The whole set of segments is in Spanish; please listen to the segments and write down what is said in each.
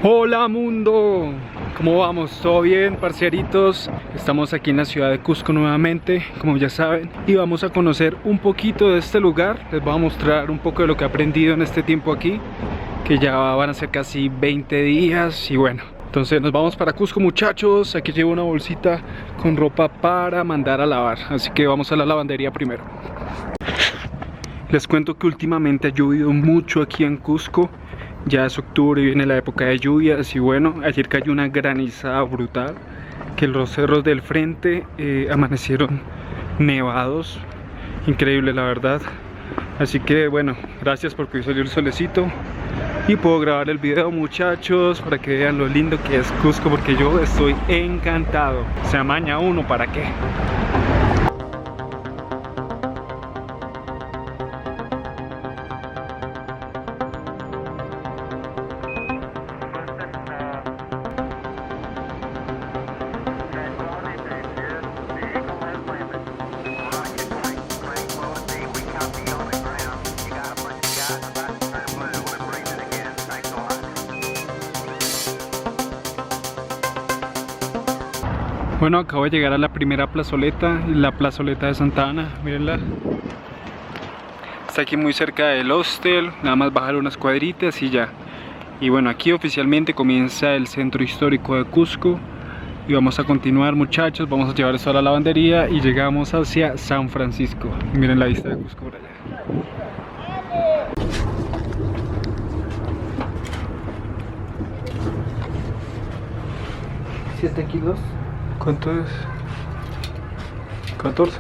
Hola mundo, ¿cómo vamos? ¿Todo bien, parceritos? Estamos aquí en la ciudad de Cusco nuevamente, como ya saben, y vamos a conocer un poquito de este lugar. Les voy a mostrar un poco de lo que he aprendido en este tiempo aquí, que ya van a ser casi 20 días y bueno. Entonces nos vamos para Cusco, muchachos. Aquí llevo una bolsita con ropa para mandar a lavar, así que vamos a la lavandería primero. Les cuento que últimamente ha llovido mucho aquí en Cusco. Ya es octubre y viene la época de lluvias y bueno, ayer cayó una granizada brutal, que los cerros del frente amanecieron nevados, increíble la verdad. Así que bueno, gracias porque hoy salió el solecito y puedo grabar el video, muchachos, para que vean lo lindo que es Cusco, porque yo estoy encantado. Se amaña uno, ¿para qué? Bueno, acabo de llegar a la primera plazoleta, la plazoleta de Santa Ana, mírenla. Está aquí muy cerca del hostel, nada más bajar unas cuadritas y ya. Y bueno, aquí oficialmente comienza el centro histórico de Cusco. Y vamos a continuar, muchachos, vamos a llevar esto a la lavandería y llegamos hacia San Francisco. Miren la vista de Cusco por allá. 7 kilos. ¿Cuánto es? 14.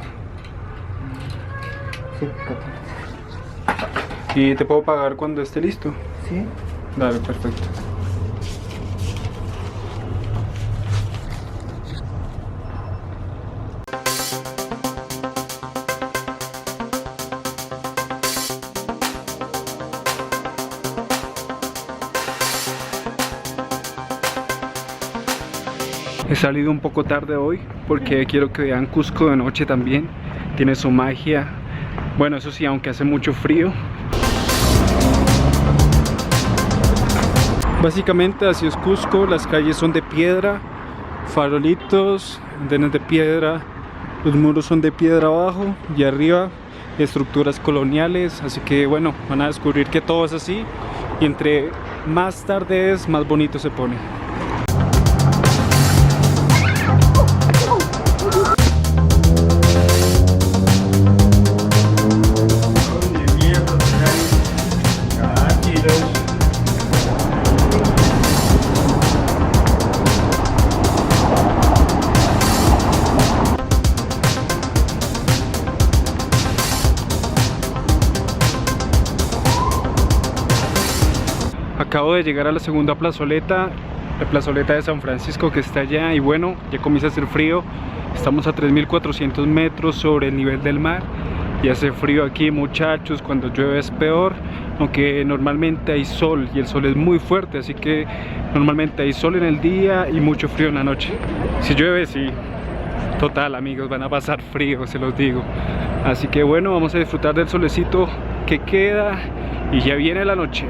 Sí, 14. ¿Y te puedo pagar cuando esté listo? Sí. Dale, perfecto. He salido un poco tarde hoy porque quiero que vean Cusco de noche también. Tiene su magia. Bueno, eso sí, aunque hace mucho frío. Básicamente así es Cusco. Las calles son de piedra, farolitos, andenes de piedra, los muros son de piedra abajo y arriba estructuras coloniales. Así que bueno, van a descubrir que todo es así y entre más tarde es, más bonito se pone. Acabo de llegar a la segunda plazoleta, la plazoleta de San Francisco, que está allá, y bueno, ya comienza a hacer frío. Estamos a 3.400 metros sobre el nivel del mar y hace frío aquí, muchachos. Cuando llueve es peor, aunque normalmente hay sol y el sol es muy fuerte, así que normalmente hay sol en el día y mucho frío en la noche. Si llueve, sí, total amigos, van a pasar frío, se los digo. Así que bueno, vamos a disfrutar del solecito que queda y ya viene la noche.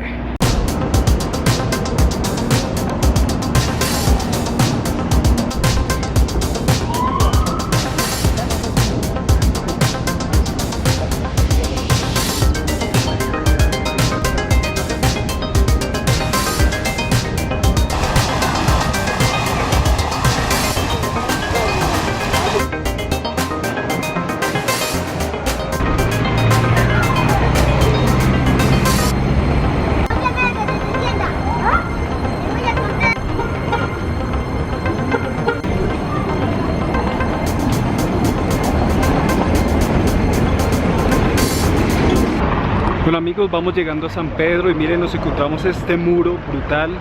Bueno amigos, vamos llegando a San Pedro y miren, nos encontramos este muro brutal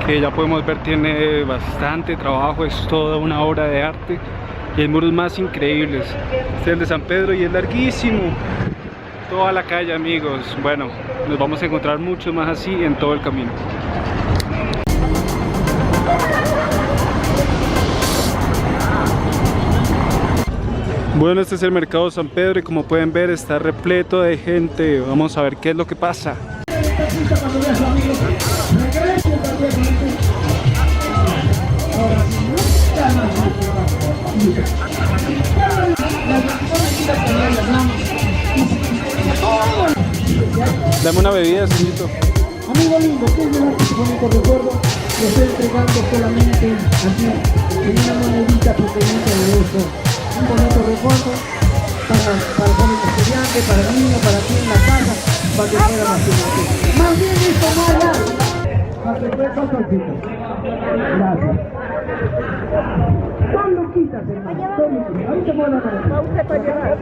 que ya podemos ver tiene bastante trabajo, es toda una obra de arte y hay muros más increíbles. Este es el de San Pedro y es larguísimo, toda la calle amigos. Bueno, nos vamos a encontrar muchos más así en todo el camino. Bueno, este es el mercado San Pedro y como pueden ver está repleto de gente. Vamos a ver qué es lo que pasa. bebida, señorito. Amigo lindo, ¿qué es llevarte tu bonito recuerdo? Lo estoy entregando solamente así, en una monedita pequeñita de eso. Un bonito recuerdo para el joven estudiante, para el niño, para ti en la casa, para que pueda más. Más bien esto, Maya, para que pueda con solcito. Gracias. Son loquitas, hermano. Son loquitas. Ahorita voy a la mano. Pausa para llevar.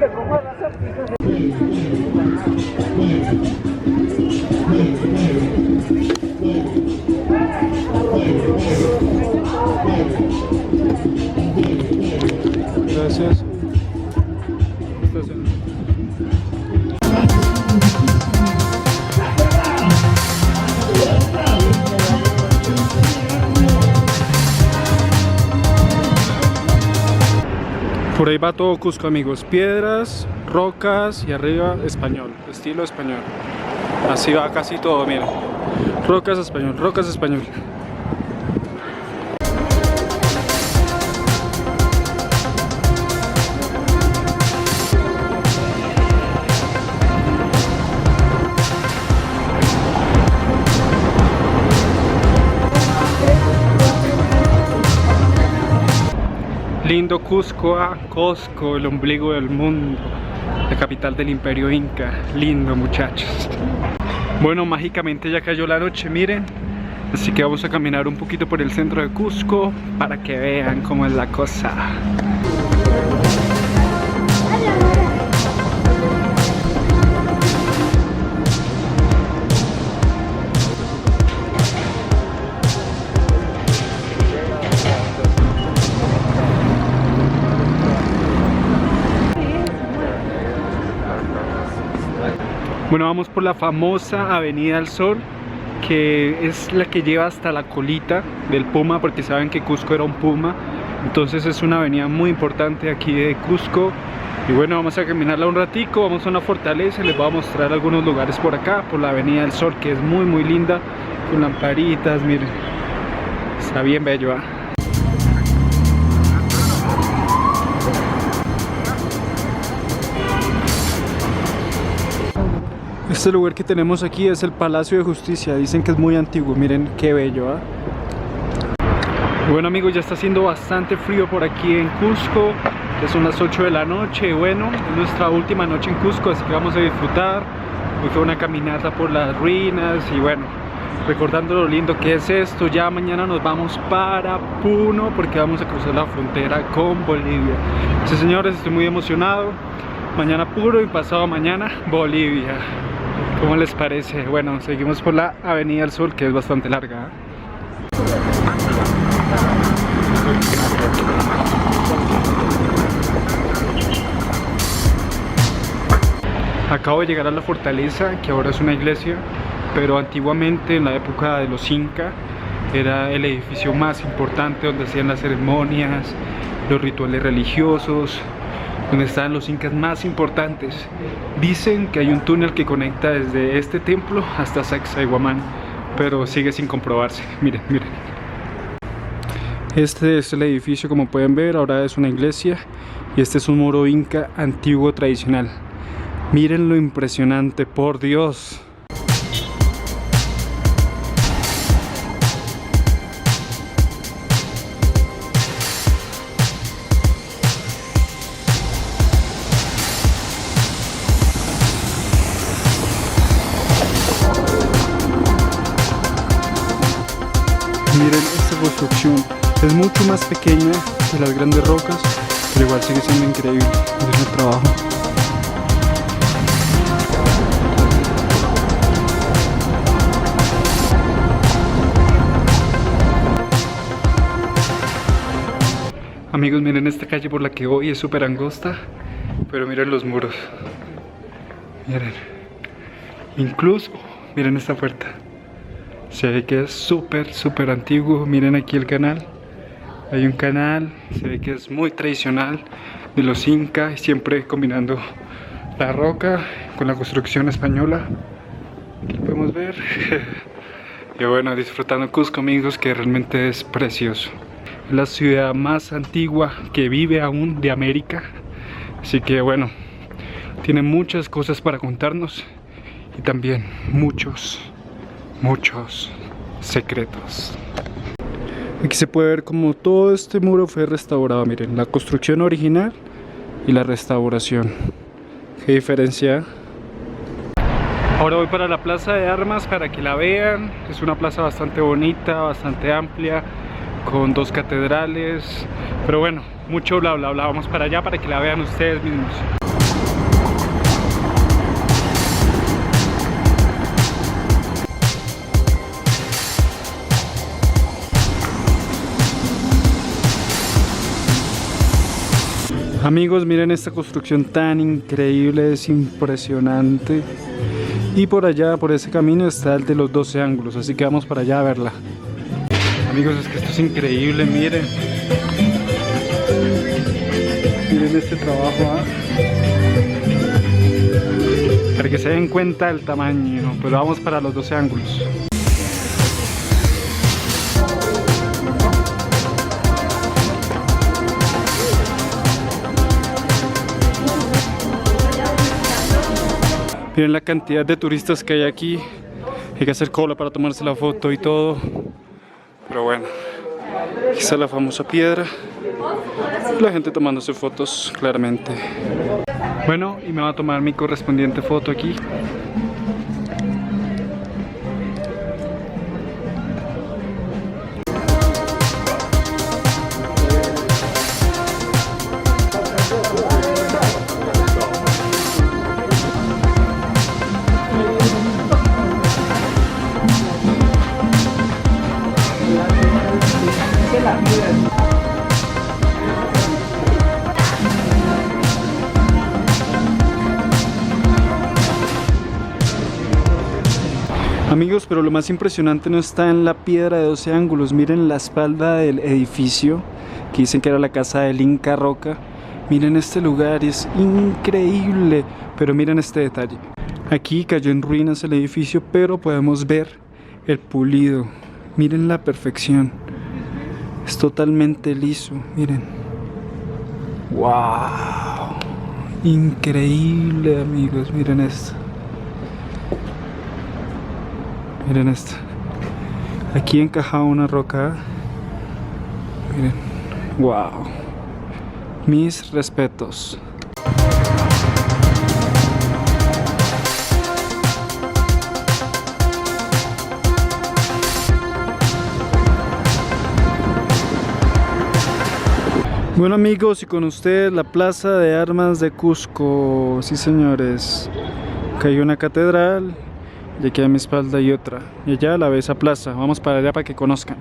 Gracias. Por ahí va todo Cusco, amigos. Piedras, rocas y arriba español, estilo español. Así va casi todo, miren. Rocas español, rocas español. Lindo Cusco, Cusco, el ombligo del mundo, la capital del imperio inca. Lindo, muchachos. Bueno, mágicamente ya cayó la noche, miren. Así que vamos a caminar un poquito por el centro de Cusco para que vean cómo es la cosa. Bueno, vamos por la famosa Avenida del Sol, que es la que lleva hasta la colita del puma, porque saben que Cusco era un puma. Entonces es una avenida muy importante aquí de Cusco. Y bueno, vamos a caminarla un ratico, vamos a una fortaleza y les voy a mostrar algunos lugares por acá, por la Avenida del Sol, que es muy muy linda, con lamparitas, miren. Está bien bello, ¿eh? Este lugar que tenemos aquí es el Palacio de Justicia. Dicen que es muy antiguo, miren qué bello, ¿eh? Bueno, amigos, ya está haciendo bastante frío por aquí en Cusco. Ya son las 8 de la noche. Bueno, es nuestra última noche en Cusco, así que vamos a disfrutar. Hoy fue una caminata por las ruinas y bueno, recordando lo lindo que es esto. Ya mañana nos vamos para Puno porque vamos a cruzar la frontera con Bolivia. Sí, señores, estoy muy emocionado. Mañana Puno y pasado mañana Bolivia. ¿Cómo les parece? Bueno, seguimos por la Avenida del Sol, que es bastante larga. Acabo de llegar a la fortaleza, que ahora es una iglesia, pero antiguamente, en la época de los Incas, era el edificio más importante donde hacían las ceremonias, los rituales religiosos, donde estaban los incas más importantes. Dicen que hay un túnel que conecta desde este templo hasta Sacsayhuamán, pero sigue sin comprobarse. Miren, miren. Este es el edificio, como pueden ver, ahora es una iglesia y este es un muro inca antiguo tradicional. Miren lo impresionante, por Dios. Miren esta construcción, es mucho más pequeña que las grandes rocas, pero igual sigue siendo increíble. Miren el trabajo. Amigos, miren esta calle por la que voy, es súper angosta, pero miren los muros. Miren, incluso miren esta puerta. Se ve que es súper antiguo. Miren aquí el canal. Hay un canal. Se ve que es muy tradicional de los incas, siempre combinando la roca con la construcción española. Aquí lo podemos ver. Y bueno, disfrutando Cusco, amigos, que realmente es precioso. Es la ciudad más antigua que vive aún de América. Así que bueno, tiene muchas cosas para contarnos. y también muchos secretos. Aquí se puede ver como todo este muro fue restaurado. Miren, la construcción original y la restauración. ¿Qué diferencia? Ahora voy para la Plaza de Armas para que la vean. Es una plaza bastante bonita, bastante amplia, con 2 catedrales. Pero bueno, mucho bla bla bla. Vamos para allá para que la vean ustedes mismos. Amigos, miren esta construcción tan increíble, es impresionante. Y por allá, por ese camino, está el de los 12 ángulos, así que vamos para allá a verla. Amigos, es que esto es increíble, miren. Miren este trabajo, para que se den cuenta del tamaño, pero vamos para los 12 ángulos. Miren la cantidad de turistas que hay aquí. Hay que hacer cola para tomarse la foto y todo. Pero bueno, aquí está la famosa piedra. Y la gente tomándose fotos, claramente. Bueno, y me va a tomar mi correspondiente foto aquí. Amigos, pero lo más impresionante no está en la piedra de 12 ángulos. Miren la espalda del edificio, que dicen que era la casa del Inca Roca. Miren este lugar, es increíble. Pero miren este detalle. Aquí cayó en ruinas el edificio, pero podemos ver el pulido. Miren la perfección. Es totalmente liso, miren. ¡Wow! Increíble, amigos, miren esto. Miren esto. Aquí encajaba una roca. Miren. ¡Wow! Mis respetos. Bueno amigos, y con ustedes la Plaza de Armas de Cusco. Sí señores, acá hay una catedral y aquí a mi espalda hay otra, y allá la ve esa plaza. Vamos para allá para que conozcan.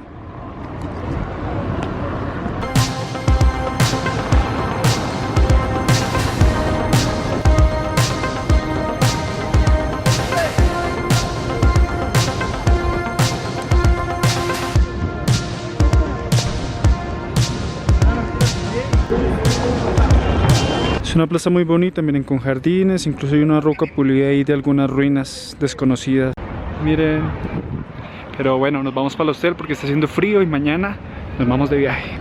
Es una plaza muy bonita, miren, con jardines, incluso hay una roca pulida ahí de algunas ruinas desconocidas. Miren, pero bueno, nos vamos para el hotel porque está haciendo frío y mañana nos vamos de viaje.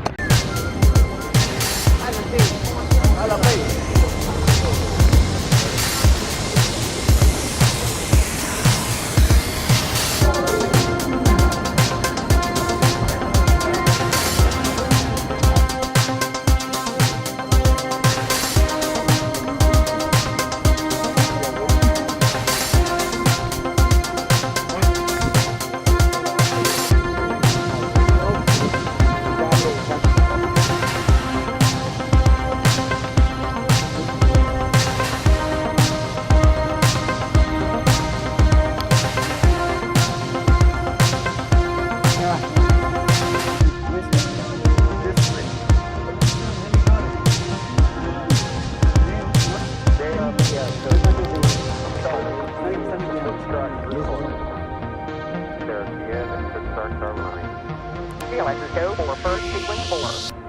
Go for first sequence 4.